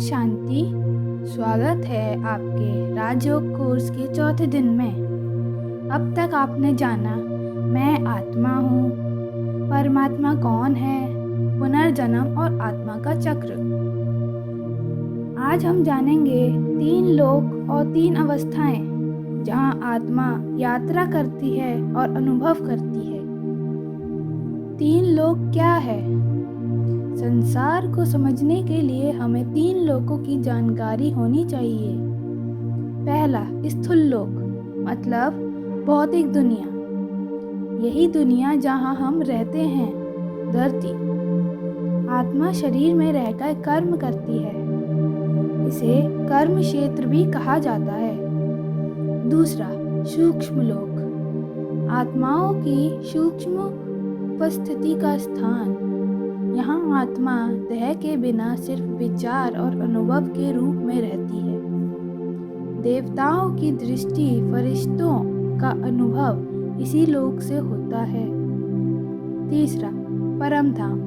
शांति। स्वागत है आपके राजयोग कोर्स के चौथे दिन में। अब तक आपने जाना मैं आत्मा हूँ, परमात्मा कौन है, पुनर्जन्म और आत्मा का चक्र। आज हम जानेंगे 3 लोक और 3 अवस्थाएं जहाँ आत्मा यात्रा करती है और अनुभव करती है। 3 लोक क्या है? संसार को समझने के लिए हमें 3 लोकों की जानकारी होनी चाहिए। पहला, स्थूल लोक मतलब भौतिक दुनिया। यही दुनिया जहाँ हम रहते हैं, धरती। आत्मा शरीर में रहकर कर्म करती है। इसे कर्म क्षेत्र भी कहा जाता है। दूसरा, सूक्ष्म लोक, आत्माओं की सूक्ष्म उपस्थिति का स्थान। यहाँ आत्मा देह के बिना सिर्फ विचार और अनुभव के रूप में रहती है। देवताओं की दृष्टि, फरिश्तों का अनुभव इसी लोक से होता है। तीसरा, परम धाम,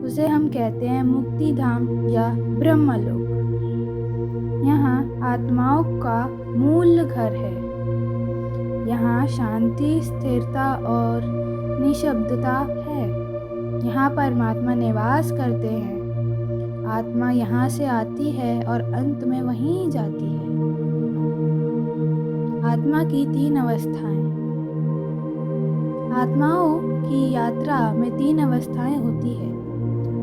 उसे हम कहते हैं मुक्ति धाम या ब्रह्मलोक। यहाँ आत्माओं का मूल घर है। यहाँ शांति, स्थिरता और निशब्दता है। यहाँ परमात्मा निवास करते हैं। आत्मा यहाँ से आती है और अंत में वहीं जाती है। आत्मा की 3 अवस्थाएं। आत्माओं की यात्रा में 3 अवस्थाएं होती है।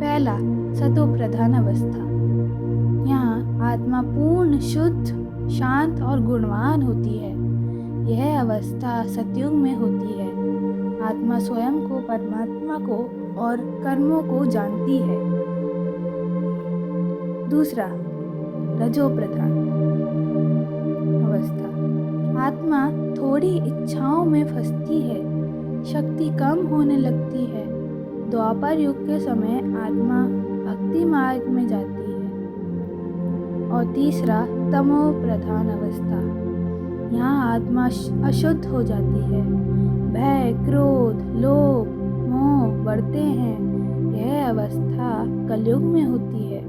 पहला, सतो प्रधान अवस्था। यहाँ आत्मा पूर्ण, शुद्ध, शांत और गुणवान होती है। यह अवस्था सतयुग में होती है। आत्मा स्वयं को, परमात्मा को और कर्मों को जानती है। दूसरा, रजो प्रधान अवस्था। आत्मा थोड़ी इच्छाओं में फंसती है, शक्ति कम होने लगती है। द्वापर युग के समय आत्मा भक्ति मार्ग में जाती है। और तीसरा, तमो प्रधान अवस्था। यहाँ आत्मा अशुद्ध हो जाती है। भय, क्रोध, लोभ, मोह बढ़ते हैं। यह अवस्था कलयुग में होती है।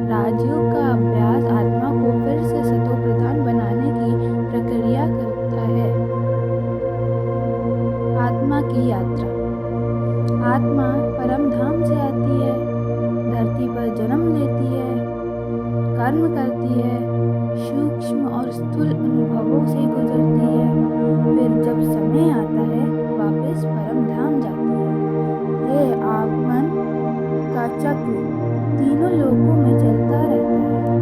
राजयोग का अभ्यास आत्मा को फिर से सतो प्रधान बनाने की प्रक्रिया करता है। आत्मा की यात्रा। आत्मा परम धाम से आती है, धरती पर जन्म लेती है, कर्म करती है, सूक्ष्म और स्थूल अनुभवों से गुजरती है, फिर जब समय आता है वापस परम धाम जाती है। यह आगमन का चक्र तीनों लोकों में चलता रहता है।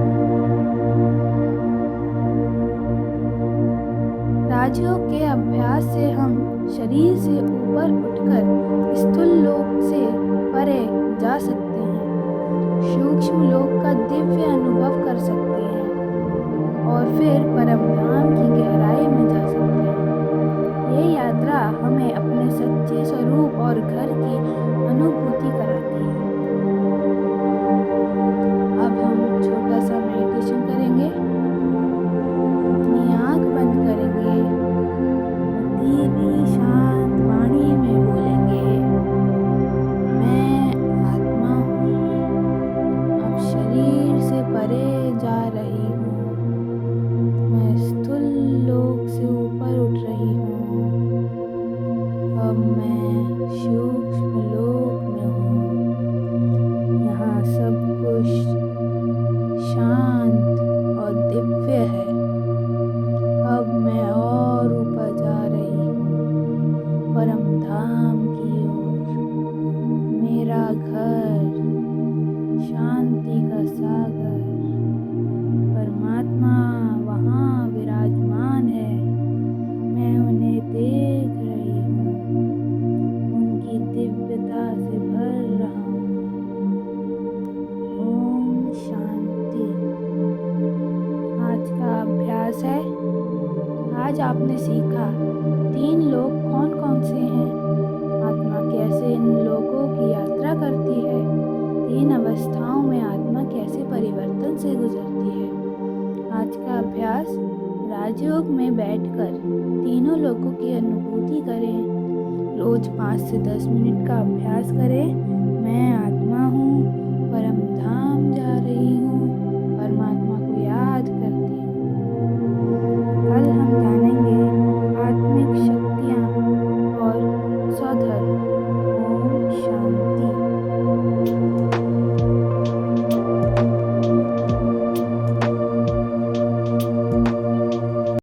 राजयोग के अभ्यास से हम शरीर से ऊपर उठकर स्थूल लोक से परे जा सकते हैं, सूक्ष्म लोक का दिव्य अनुभव कर सकते हैं और फिर परम धाम की गहराई में जा सकते हैं। ये यात्रा हमें अपने सच्चे स्वरूप और घर की अनुभूति कराती है। अब हम छोटा सा मेडिटेशन करेंगे। अपनी आँख बंद करेंगे, धीमी शांत वाणी में बोलेंगे, मैं आत्मा हूँ, अब शरीर से परे जा रही हूँ। मैं स्थूल लोक से ऊपर उठ रही हूँ। अब मैं सूक्ष्म लोक में हूँ। यहाँ सब कुछ शांत और दिव्य है। अब मैं और ऊपर जा रही हूँ, परम धाम की ओर। मेरा घर, शांति का सागर, परमात्मा वहाँ विराजमान है। मैं उन्हें देख रही हूँ, उनकी दिव्यता से भर रहा हूँ। ओम शांति। आज का अभ्यास है। आज आपने सीखा 3 लोक कौन कौन से हैं, आत्मा कैसे इन लोकों की यात्रा करती है, 3 अवस्थाओं में आत्मा कैसे परिवर्तन से गुजरती है। आज का अभ्यास, राजयोग में बैठकर तीनों लोकों की अनुभूति करें। रोज 5 से 10 मिनट का अभ्यास करें। मैं